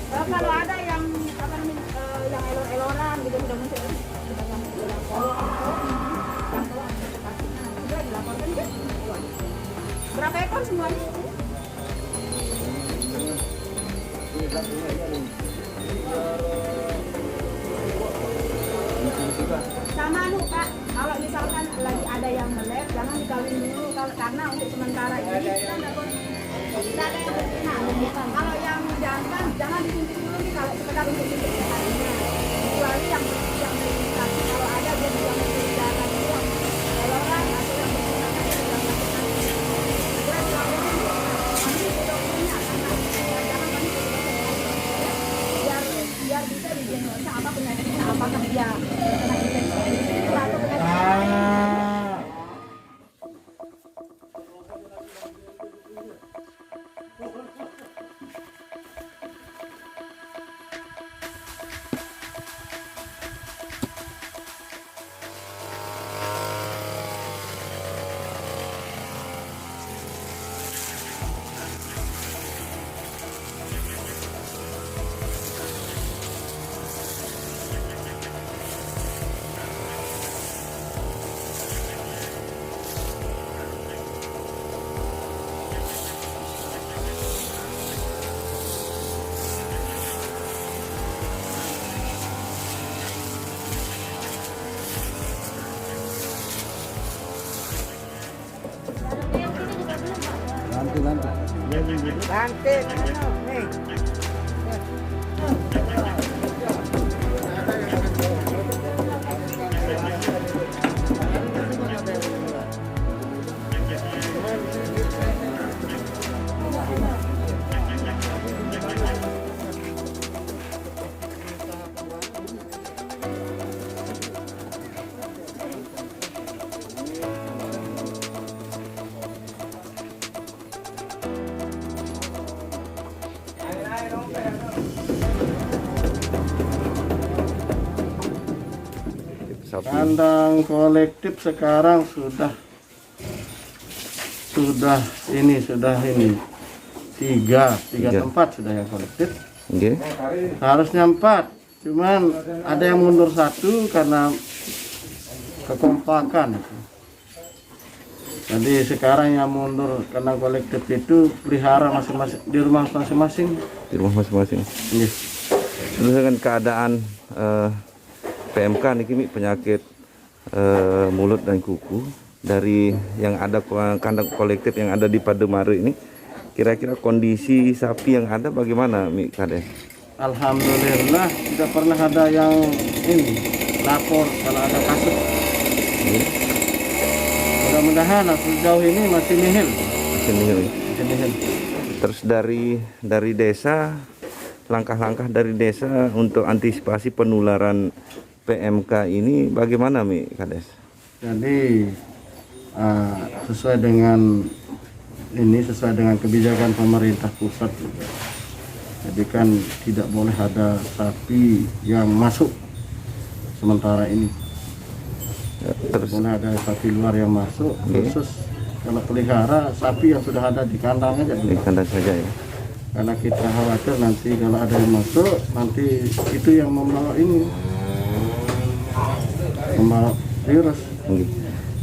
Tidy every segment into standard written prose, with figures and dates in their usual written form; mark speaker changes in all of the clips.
Speaker 1: Kalau ada yang apa namanya yang elor-eloran gitu sudah muncul sudah yang lapor yang tahu antisipasinya sudah dilaporkan kan? Berapa ekor semuanya? Sama anu Pak, kalau misalkan lagi ada yang melek, jangan dikawin dulu karena untuk sementara ini kita tidak ada yang betina. Kalau yang jantan jangan disuntik dulu nih kalau sekedar untuk suntik sehatnya. Kecuali yang registrasi kalau ada dia juga menceritakan itu yang eloran atau yang betina tadi yang melakukan. Segera dilaporin kami ke dokternya karena jangan kami ke dokter biar bisa didiagnosa apa penyakitnya, apakah dia kena infeksi atau penyakit.
Speaker 2: Nanti, nih.
Speaker 3: Kandang kolektif sekarang sudah tiga tempat sudah yang kolektif.
Speaker 4: Nggih.
Speaker 3: Harusnya 4, cuman ada yang mundur 1 karena kekompakan. Jadi sekarang yang mundur kandang kolektif itu pelihara masing-masing di rumah masing-masing.
Speaker 4: Di rumah masing-masing.
Speaker 3: Yes.
Speaker 4: Terus dengan keadaan PMK niki penyakit mulut dan kuku dari yang ada kandang kolektif yang ada di Pademare ini, kira-kira kondisi sapi yang ada bagaimana Mi Kades?
Speaker 3: Alhamdulillah tidak pernah ada yang ini lapor kalau ada kasus. Mudah-mudahan sejauh ini masih nihil.
Speaker 4: Masih nihil.
Speaker 3: Masih nihil.
Speaker 4: Terus dari desa, langkah-langkah dari desa untuk antisipasi penularan PMK ini bagaimana Mi Kades?
Speaker 3: Jadi sesuai dengan kebijakan pemerintah pusat juga. Jadi kan tidak boleh ada sapi yang masuk sementara ini. Terus boleh ada sapi luar yang masuk, khusus kalau pelihara sapi yang sudah ada di kandang aja dulu.
Speaker 4: Di kandang saja ya.
Speaker 3: Karena kita khawatir nanti kalau ada yang masuk, nanti itu yang membawa virus.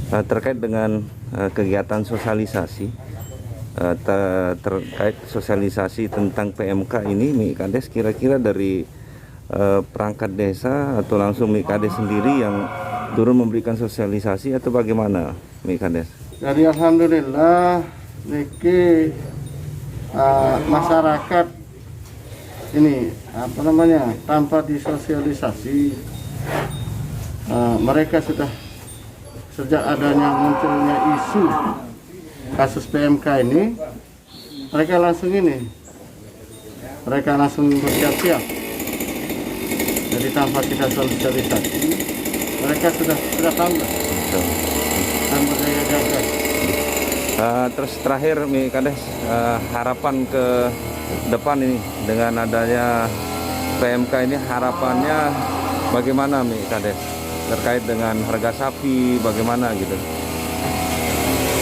Speaker 4: Terkait dengan kegiatan sosialisasi, terkait sosialisasi tentang PMK ini, Mi Kades kira-kira dari perangkat desa atau langsung Mi Kades sendiri yang turun memberikan sosialisasi atau bagaimana Mi Kades?
Speaker 3: Jadi alhamdulillah niki masyarakat ini tanpa disosialisasi mereka sudah sejak adanya munculnya isu kasus PMK ini mereka langsung bersiap-siap. Jadi tanpa kita sosialisasi mereka sudah tahu dan berjaga-jaga.
Speaker 4: Terus terakhir Mi Kades, harapan ke depan ini dengan adanya PMK ini, harapannya bagaimana Mi Kades terkait dengan harga sapi bagaimana gitu?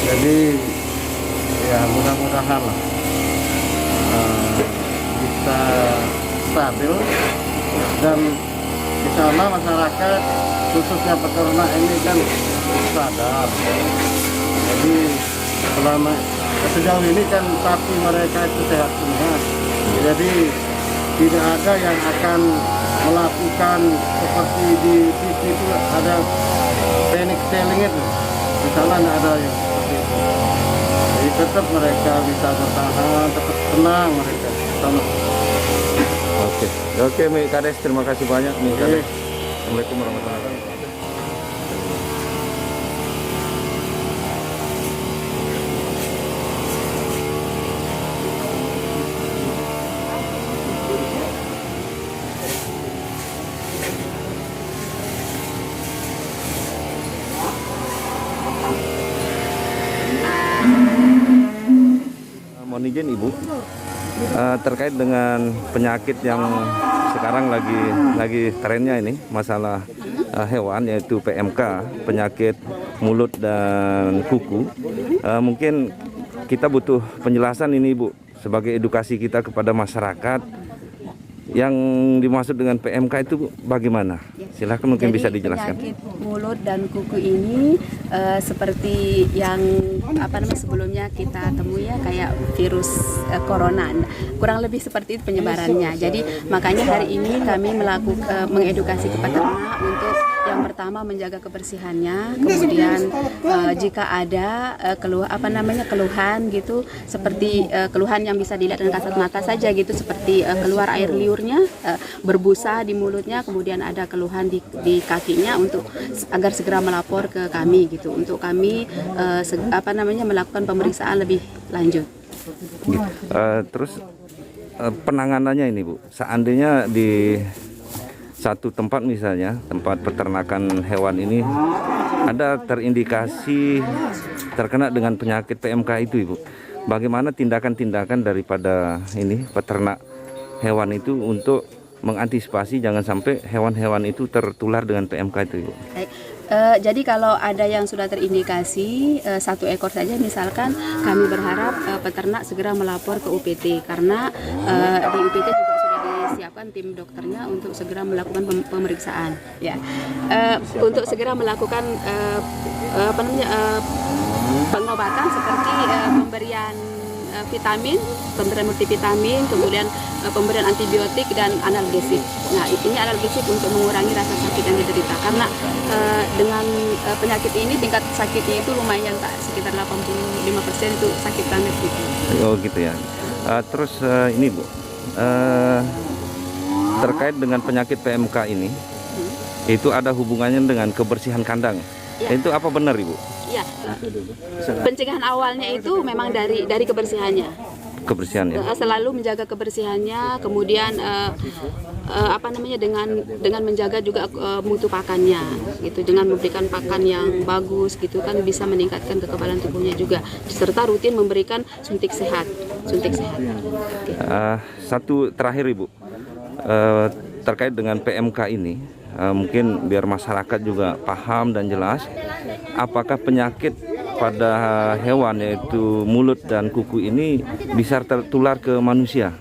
Speaker 3: Jadi ya mudah-mudahan lah bisa stabil, dan di sana masyarakat khususnya peternak ini kan sadar. Jadi selama sejauh ini kan sapi mereka itu sehat semua. Jadi tidak ada yang akan melakukan seperti di TV itu ada panic selling itu. Di sana tidak ada yang seperti itu. Jadi tetap mereka bisa bertahan, tetap tenang mereka. Sama.
Speaker 4: Oke, Mi Kades, terima kasih banyak, Mi Kades.
Speaker 3: Oke.
Speaker 4: Assalamualaikum warahmatullahi wabarakatuh. Mohon izin Ibu, terkait dengan penyakit yang sekarang lagi trennya ini, masalah hewan yaitu PMK, penyakit mulut dan kuku. Mungkin kita butuh penjelasan ini Ibu, sebagai edukasi kita kepada masyarakat. Yang dimaksud dengan PMK itu bagaimana? Silahkan mungkin bisa dijelaskan.
Speaker 5: Penyakit mulut dan kuku ini seperti yang sebelumnya kita temui ya, kayak virus corona. Kurang lebih seperti itu penyebarannya. Jadi makanya hari ini kami melakukan mengedukasi kepada peternak untuk yang pertama menjaga kebersihannya, kemudian jika ada keluhan gitu, seperti keluhan yang bisa dilihat dengan kasat mata saja gitu, seperti keluar air liurnya, berbusa di mulutnya, kemudian ada keluhan di kakinya, untuk agar segera melapor ke kami gitu, untuk kami melakukan pemeriksaan lebih lanjut.
Speaker 4: Terus penanganannya ini Bu, seandainya di satu tempat misalnya, tempat peternakan hewan ini ada terindikasi terkena dengan penyakit PMK itu Ibu, bagaimana tindakan-tindakan daripada ini peternak hewan itu untuk mengantisipasi jangan sampai hewan-hewan itu tertular dengan PMK itu Ibu?
Speaker 5: Jadi kalau ada yang sudah terindikasi satu ekor saja misalkan, kami berharap peternak segera melapor ke UPT, karena di UPT juga sudah disiapkan tim dokternya untuk segera melakukan pemeriksaan ya, untuk segera melakukan pengobatan seperti pemberian vitamin, pemberian multivitamin, kemudian pemberian antibiotik dan analgesik. Nah, ini analgesik untuk mengurangi rasa sakit yang diderita, karena dengan penyakit ini tingkat sakitnya itu lumayan Pak, sekitar 85% itu sakit banget gitu.
Speaker 4: Oh gitu ya. Terus ini Bu, terkait dengan penyakit PMK ini, itu ada hubungannya dengan kebersihan kandang.
Speaker 5: Ya.
Speaker 4: Itu apa benar Ibu?
Speaker 5: Ya, pencegahan awalnya itu memang dari kebersihannya.
Speaker 4: Kebersihannya.
Speaker 5: Selalu menjaga kebersihannya, kemudian dengan menjaga juga mutu pakannya, gitu. Dengan memberikan pakan yang bagus, gitu kan, bisa meningkatkan kekebalan tubuhnya juga, serta rutin memberikan suntik sehat. Okay.
Speaker 4: Satu terakhir Ibu, terkait dengan PMK ini. Mungkin biar masyarakat juga paham dan jelas, apakah penyakit pada hewan yaitu mulut dan kuku ini bisa tertular ke manusia?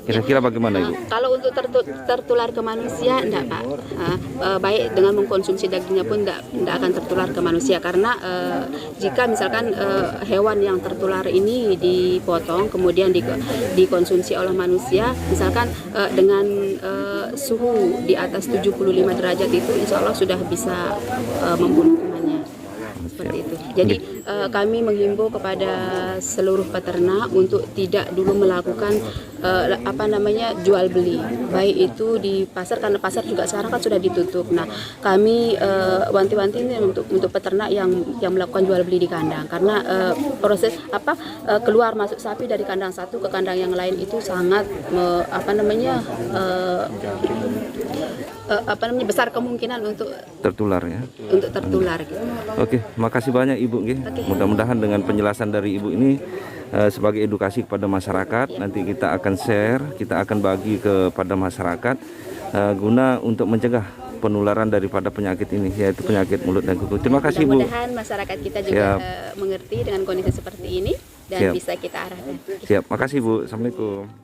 Speaker 4: Kira-kira bagaimana Ibu?
Speaker 5: Kalau untuk tertular ke manusia enggak Pak, baik dengan mengkonsumsi dagingnya pun enggak akan tertular ke manusia, karena jika misalkan hewan yang tertular ini dipotong kemudian dikonsumsi oleh manusia, misalkan dengan suhu di atas 75 derajat itu, insya Allah sudah bisa membunuh kumannya. Seperti itu. Jadi kami menghimbau kepada seluruh peternak untuk tidak dulu melakukan jual beli, baik itu di pasar, karena pasar juga sekarang kan sudah ditutup. Nah, kami wanti-wanti ini untuk peternak yang melakukan jual beli di kandang, karena proses keluar masuk sapi dari kandang satu ke kandang yang lain itu sangat besar kemungkinan untuk
Speaker 4: tertular ya.
Speaker 5: Untuk tertular gitu.
Speaker 4: Oke, makasih banyak Ibu.
Speaker 5: Okay.
Speaker 4: Mudah-mudahan dengan penjelasan dari Ibu ini sebagai edukasi kepada masyarakat, nanti kita akan share, kita akan bagi kepada masyarakat guna untuk mencegah penularan daripada penyakit ini, yaitu penyakit mulut dan kuku. Terima kasih Bu.
Speaker 5: Mudah-mudahan masyarakat kita juga mengerti dengan kondisi seperti ini dan bisa kita arahkan.
Speaker 4: Siap, makasih Bu. Assalamualaikum.